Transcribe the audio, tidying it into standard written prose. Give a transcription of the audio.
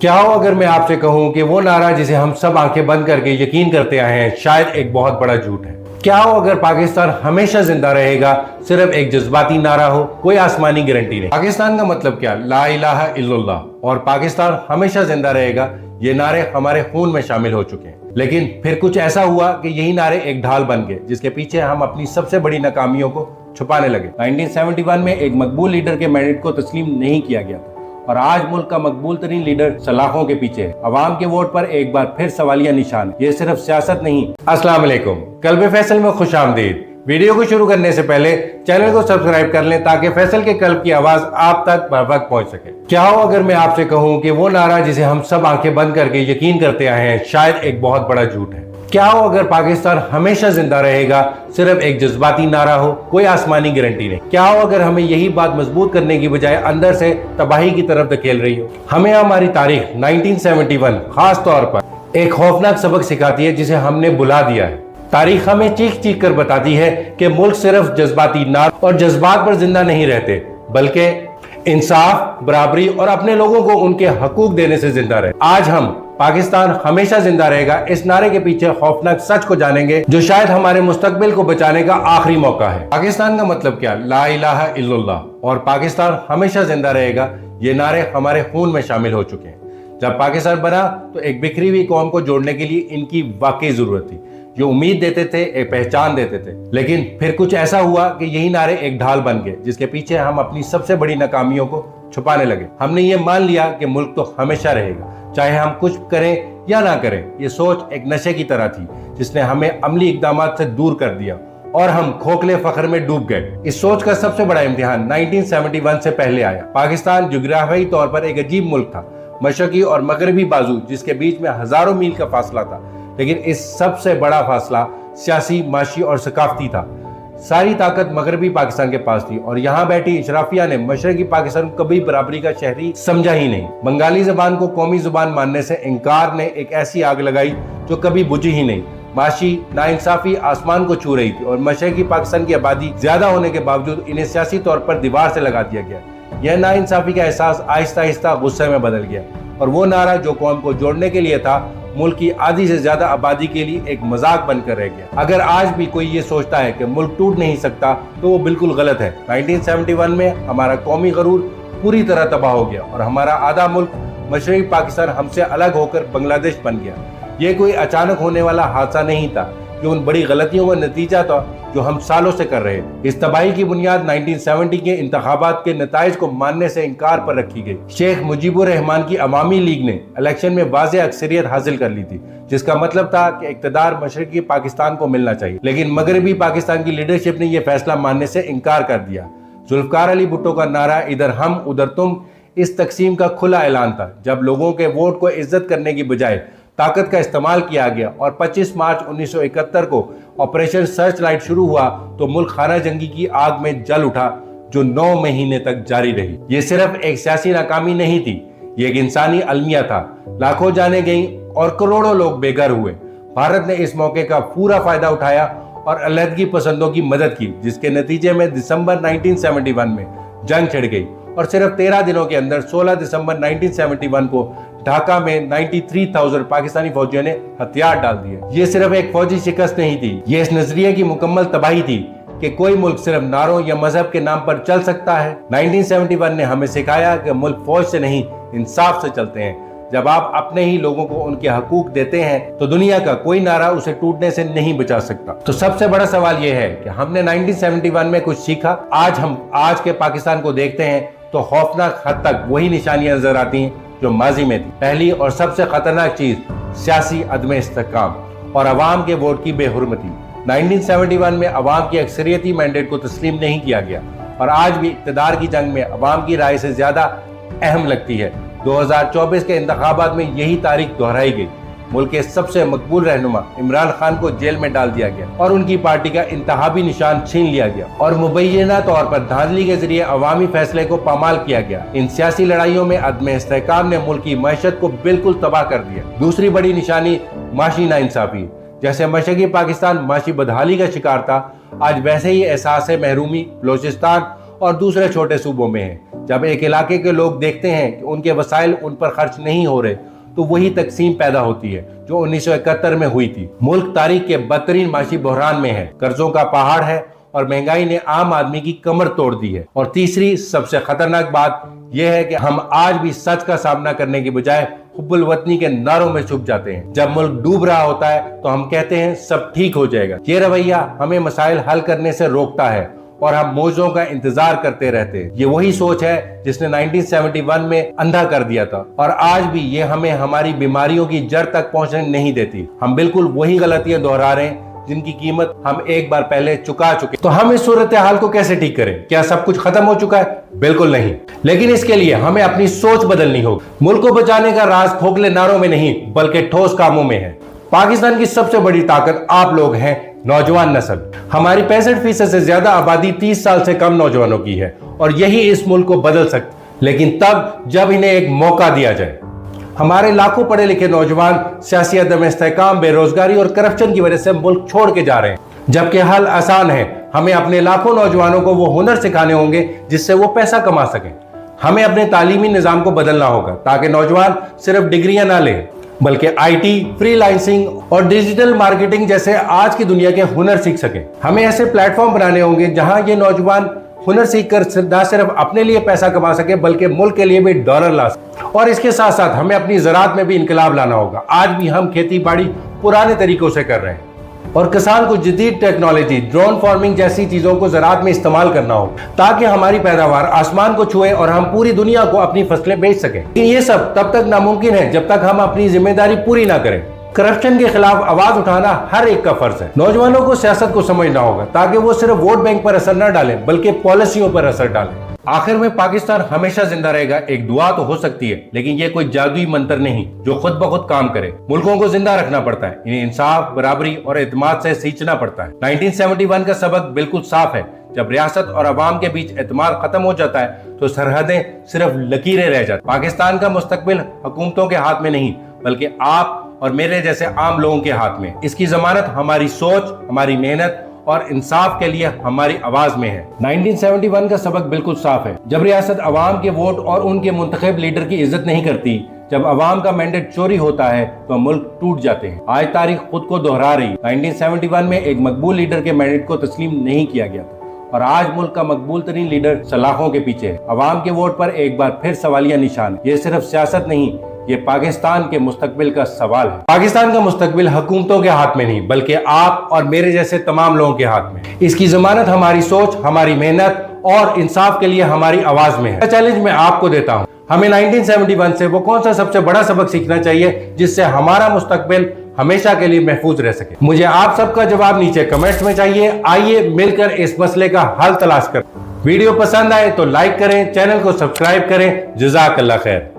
کیا ہو اگر میں آپ سے کہوں کہ وہ نعرہ جسے ہم سب آنکھیں بند کر کے یقین کرتے آئے ہیں شاید ایک بہت بڑا جھوٹ ہے۔ کیا ہو اگر پاکستان ہمیشہ زندہ رہے گا صرف ایک جذباتی نعرہ ہو، کوئی آسمانی گارنٹی نہیں۔ پاکستان کا مطلب کیا؟ لا الہ الا اللہ اور پاکستان ہمیشہ زندہ رہے گا، یہ نعرے ہمارے خون میں شامل ہو چکے ہیں۔ لیکن پھر کچھ ایسا ہوا کہ یہی نعرے ایک ڈھال بن گئے جس کے پیچھے ہم اپنی سب سے بڑی ناکامیوں کو چھپانے لگے۔ 1971 میں ایک مقبول لیڈر کے مینڈیٹ کو تسلیم نہیں کیا گیا تھا اور آج ملک کا مقبول ترین لیڈر سلاخوں کے پیچھے ہے۔ عوام کے ووٹ پر ایک بار پھر سوالیہ نشان ہے۔ یہ صرف سیاست نہیں۔ السلام علیکم، قلب فیصل میں خوش آمدید۔ ویڈیو کو شروع کرنے سے پہلے چینل کو سبسکرائب کر لیں تاکہ فیصل کے قلب کی آواز آپ تک بر وقت پہنچ سکے۔ کیا ہو اگر میں آپ سے کہوں کہ وہ نعرہ جسے ہم سب آنکھیں بند کر کے یقین کرتے آئے ہیں شاید ایک بہت بڑا جھوٹ ہے۔ کیا ہو اگر پاکستان ہمیشہ زندہ رہے گا صرف ایک جذباتی نعرہ ہو، کوئی آسمانی گارنٹی نہیں۔ کیا ہو اگر ہمیں یہی بات مضبوط کرنے کی بجائے اندر سے تباہی کی طرف دھکیل رہی ہو؟ ہمیں ہماری تاریخ 1971 خاص طور پر ایک خوفناک سبق سکھاتی ہے جسے ہم نے بھلا دیا ہے۔ تاریخ ہمیں چیخ چیخ کر بتاتی ہے کہ ملک صرف جذباتی نعروں اور جذبات پر زندہ نہیں رہتے بلکہ انصاف، برابری اور اپنے لوگوں کو ان کے حقوق دینے سے زندہ رہے۔ آج ہم پاکستان ہمیشہ زندہ رہے گا اس نعرے کے پیچھے خوفناک سچ کو جانیں گے جو شاید ہمارے مستقبل کو بچانے کا آخری موقع ہے۔ پاکستان کا مطلب کیا؟ لا الہ الا اللہ اور پاکستان ہمیشہ زندہ رہے گا، یہ نعرے ہمارے خون میں شامل ہو چکے ہیں۔ جب پاکستان بنا تو ایک بکھری ہوئی قوم کو جوڑنے کے لیے ان کی واقعی ضرورت تھی، جو امید دیتے تھے، ایک پہچان دیتے تھے۔ لیکن پھر کچھ ایسا ہوا کہ یہی نعرے ایک ڈھال بن گئے جس کے پیچھے ہم اپنی سب سے بڑی ناکامیوں کو چھپانے لگے۔ ہم نے یہ مان لیا کہ ملک تو ہمیشہ رہے گا چاہے ہم کچھ کریں یا نہ کریں۔ یہ سوچ ایک نشے کی طرح تھی جس نے ہمیں عملی اقدامات سے دور کر دیا اور ہم کھوکھلے فخر میں ڈوب گئے۔ اس سوچ کا سب سے بڑا امتحان 1971 سے پہلے آیا۔ پاکستان جغرافیائی طور پر ایک عجیب ملک تھا، مشرقی اور مغربی بازو جس کے بیچ میں ہزاروں میل کا فاصلہ تھا، لیکن اس سب سے بڑا فاصلہ سیاسی، معاشی اور ثقافتی تھا۔ ساری طاقت مغربی پاکستان کے پاس تھی اور یہاں بیٹھی اشرافیہ نے مشرقی پاکستان کو کبھی برابری کا شہری سمجھا ہی نہیں۔ بنگالی زبان کو قومی زبان ماننے سے انکار نے ایک ایسی آگ لگائی جو کبھی بجھی ہی نہیں۔ معاشی ناانصافی آسمان کو چھو رہی تھی اور مشرقی پاکستان کی آبادی زیادہ ہونے کے باوجود انہیں سیاسی طور پر دیوار سے لگا دیا گیا۔ یہ ناانصافی کا احساس آہستہ آہستہ غصے میں بدل گیا اور وہ نعرہ جو قوم کو جوڑنے کے لیے تھا ملک کی آدھی سے زیادہ آبادی کے لیے ایک مذاق بن کر رہ گیا۔ اگر آج بھی کوئی یہ سوچتا ہے کہ ملک ٹوٹ نہیں سکتا تو وہ بالکل غلط ہے۔ 1971 میں ہمارا قومی غرور پوری طرح تباہ ہو گیا اور ہمارا آدھا ملک مشرقی پاکستان ہم سے الگ ہو کر بنگلہ دیش بن گیا۔ یہ کوئی اچانک ہونے والا حادثہ نہیں تھا، یہ ان بڑی غلطیوں کا نتیجہ تھا جو ہم سالوں سے کر رہے تھے۔ اس تباہی کی بنیاد 1970 کے انتخابات کے نتائج کو ماننے سے انکار پر رکھی گئی۔ شیخ مجیب الرحمان کی عوامی لیگ نے الیکشن میں واضح اکثریت حاصل کر لی تھی جس کا مطلب تھا کہ اقتدار مشرقی پاکستان کو ملنا چاہیے، لیکن مغربی پاکستان کی لیڈرشپ نے یہ فیصلہ ماننے سے انکار کر دیا۔ ذوالفقار علی بھٹو کا نعرہ ادھر ہم ادھر تم اس تقسیم کا کھلا اعلان تھا۔ جب لوگوں کے ووٹ کو عزت کرنے کی بجائے طاقت کا استعمال کیا گیا اور 25 مارچ 1971 کو آپریشن سرچ لائٹ شروع ہوا تو ملک خانہ جنگی کی آگ میں جل اٹھا جو 9 مہینے تک جاری رہی۔ یہ صرف ایک سیاسی ناکامی نہیں تھی، یہ ایک انسانی المیہ تھا۔ لاکھوں جانیں گئیں اور کروڑوں لوگ بے گھر ہوئے۔ بھارت نے اس موقع کا پورا فائدہ اٹھایا اور علیحدگی پسندوں کی مدد کی جس کے نتیجے میں دسمبر 1971 میں جنگ چھڑ گئی اور صرف 13 دنوں کے اندر 16 دسمبر 1971 کو ڈھاکہ میں 93,000 پاکستانی فوجیوں نے ہتھیار ڈال دیے۔ یہ صرف ایک فوجی شکست نہیں تھی، یہ اس نظریے کی مکمل تباہی تھی کہ کوئی ملک صرف نعروں یا مذہب کے نام پر چل سکتا ہے۔ 1971 نے ہمیں سکھایا کہ ملک فوج سے نہیں انصاف سے چلتے ہیں۔ جب آپ اپنے ہی لوگوں کو ان کے حقوق دیتے ہیں تو دنیا کا کوئی نعرہ اسے ٹوٹنے سے نہیں بچا سکتا۔ تو سب سے بڑا سوال یہ ہے کہ ہم نے 1971 میں کچھ سیکھا؟ ہم آج کے پاکستان کو دیکھتے ہیں تو خوفناک حد تک وہی نشانیاں نظر آتی ہیں جو ماضی میں تھی۔ پہلی اور سب سے خطرناک چیز سیاسی عدم استحکام اور عوام کے ووٹ کی بے حرمتی۔ 1971 میں عوام کی اکثریتی مینڈیٹ کو تسلیم نہیں کیا گیا اور آج بھی اقتدار کی جنگ میں عوام کی رائے سے زیادہ اہم لگتی ہے۔ 2024 کے انتخابات میں یہی تاریخ دہرائی گئی۔ ملک کے سب سے مقبول رہنما عمران خان کو جیل میں ڈال دیا گیا اور ان کی پارٹی کا انتخابی نشان چھین لیا گیا اور مبینہ طور پر دھاندلی کے ذریعے عوامی فیصلے کو پامال کیا گیا۔ ان سیاسی لڑائیوں میں عدم استحکام نے ملک کی معیشت کو بالکل تباہ کر دیا۔ دوسری بڑی نشانی معاشی ناانصافی۔ جیسے مشرقی پاکستان معاشی بدحالی کا شکار تھا، آج ویسے ہی احساس محرومی بلوچستان اور دوسرے چھوٹے صوبوں میں ہیں۔ جب ایک علاقے کے لوگ دیکھتے ہیں کہ ان کے وسائل ان پر خرچ نہیں ہو رہے تو وہی تقسیم پیدا ہوتی ہے جو 1971 میں ہوئی تھی۔ ملک تاریخ کے بدترین معاشی بحران میں ہے، قرضوں کا پہاڑ ہے اور مہنگائی نے عام آدمی کی کمر توڑ دی ہے۔ اور تیسری سب سے خطرناک بات یہ ہے کہ ہم آج بھی سچ کا سامنا کرنے کی بجائے حب الوطنی کے نعروں میں چھپ جاتے ہیں۔ جب ملک ڈوب رہا ہوتا ہے تو ہم کہتے ہیں سب ٹھیک ہو جائے گا۔ یہ رویہ ہمیں مسائل حل کرنے سے روکتا ہے اور ہم موجزوں کا انتظار کرتے رہتے ہیں۔ یہ وہی سوچ ہے جس نے 1971 میں اندھا کر دیا تھا، اور آج بھی یہ ہمیں ہماری بیماریوں کی جڑ تک پہنچنے نہیں دیتی۔ ہم بالکل وہی غلطیاں دہرا رہے ہیں جن کی قیمت ہم ایک بار پہلے چکا چکے۔ تو ہم اس صورتحال کو کیسے ٹھیک کریں؟ کیا سب کچھ ختم ہو چکا ہے؟ بالکل نہیں، لیکن اس کے لیے ہمیں اپنی سوچ بدلنی ہوگی۔ ملک کو بچانے کا راز کھوکھلے نعروں میں نہیں بلکہ ٹھوس کاموں میں ہے۔ پاکستان کی سب سے بڑی طاقت آپ لوگ ہیں، نوجوان نسل۔ ہماری 65% سے زیادہ آبادی 30 سال سے کم نوجوانوں کی ہے، اور یہی اس ملک کو بدل سکتی، لیکن تب جب انہیں ایک موقع دیا جائے۔ ہمارے لاکھوں پڑھے لکھے نوجوان سیاسی عدم استحکام، بے روزگاری اور کرپشن کی وجہ سے ملک چھوڑ کے جا رہے ہیں، جبکہ حل آسان ہے۔ ہمیں اپنے لاکھوں نوجوانوں کو وہ ہنر سکھانے ہوں گے جس سے وہ پیسہ کما سکیں۔ ہمیں اپنے تعلیمی نظام کو بدلنا ہوگا تاکہ نوجوان صرف ڈگریاں نہ لیں بلکہ آئی ٹی، فری لانسنگ اور ڈیجیٹل مارکیٹنگ جیسے آج کی دنیا کے ہنر سیکھ سکیں۔ ہمیں ایسے پلیٹ فارم بنانے ہوں گے جہاں یہ نوجوان ہنر سیکھ کر نہ صرف اپنے لیے پیسہ کما سکے بلکہ ملک کے لیے بھی ڈالر لا سکے۔ اور اس کے ساتھ ساتھ ہمیں اپنی زراعت میں بھی انقلاب لانا ہوگا۔ آج بھی ہم کھیتی باڑی پرانے طریقوں سے کر رہے ہیں، اور کسان کو جدید ٹیکنالوجی، ڈرون فارمنگ جیسی چیزوں کو زراعت میں استعمال کرنا ہوگا تاکہ ہماری پیداوار آسمان کو چھوئے اور ہم پوری دنیا کو اپنی فصلیں بیچ سکیں۔ لیکن یہ سب تب تک ناممکن ہے جب تک ہم اپنی ذمہ داری پوری نہ کریں۔ کرپشن کے خلاف آواز اٹھانا ہر ایک کا فرض ہے۔ نوجوانوں کو سیاست کو سمجھنا ہوگا تاکہ وہ صرف ووٹ بینک پر اثر نہ ڈالیں بلکہ پالیسیوں پر اثر ڈالیں۔ آخر میں پاکستان ہمیشہ زندہ رہے گا ایک دعا تو ہو سکتی ہے، لیکن یہ کوئی جادوئی منتر نہیں جو خود بخود کام کرے۔ ملکوں کو زندہ رکھنا پڑتا ہے، انہیں انصاف، برابری اور اعتماد سے سینچنا پڑتا ہے۔ 1971 کا سبق بالکل صاف ہے، جب ریاست اور عوام کے بیچ اعتماد ختم ہو جاتا ہے تو سرحدیں صرف لکیریں رہ جاتی۔ پاکستان کا مستقبل حکومتوں کے ہاتھ میں نہیں بلکہ آپ اور میرے جیسے عام لوگوں کے ہاتھ میں۔ اس کی ضمانت ہماری سوچ، ہماری محنت اور انصاف کے لیے ہماری آواز میں ہے۔ 1971 کا سبق بالکل صاف ہے، جب ریاست عوام کے ووٹ اور ان کے منتخب لیڈر کی عزت نہیں کرتی، جب عوام کا مینڈیٹ چوری ہوتا ہے تو ملک ٹوٹ جاتے ہیں۔ آج تاریخ خود کو دہرا رہی۔ 1971 میں ایک مقبول لیڈر کے مینڈیٹ کو تسلیم نہیں کیا گیا تھا، اور آج ملک کا مقبول ترین لیڈر سلاخوں کے پیچھے ہے۔ عوام کے ووٹ پر ایک بار پھر سوالیہ نشان ہے۔ یہ صرف سیاست نہیں، یہ پاکستان کے مستقبل کا سوال ہے۔ پاکستان کا مستقبل حکومتوں کے ہاتھ میں نہیں بلکہ آپ اور میرے جیسے تمام لوگوں کے ہاتھ میں۔ اس کی ضمانت ہماری سوچ، ہماری محنت اور انصاف کے لیے ہماری آواز میں ہے۔ چیلنج میں آپ کو دیتا ہوں، ہمیں 1971 سے وہ کون سا سب سے بڑا سبق سیکھنا چاہیے جس سے ہمارا مستقبل ہمیشہ کے لیے محفوظ رہ سکے؟ مجھے آپ سب کا جواب نیچے کمنٹس میں چاہیے۔ آئیے مل کر اس مسئلے کا حل تلاش کریں۔ ویڈیو پسند آئے تو لائک کریں، چینل کو سبسکرائب کریں۔ جزاک اللہ خیر۔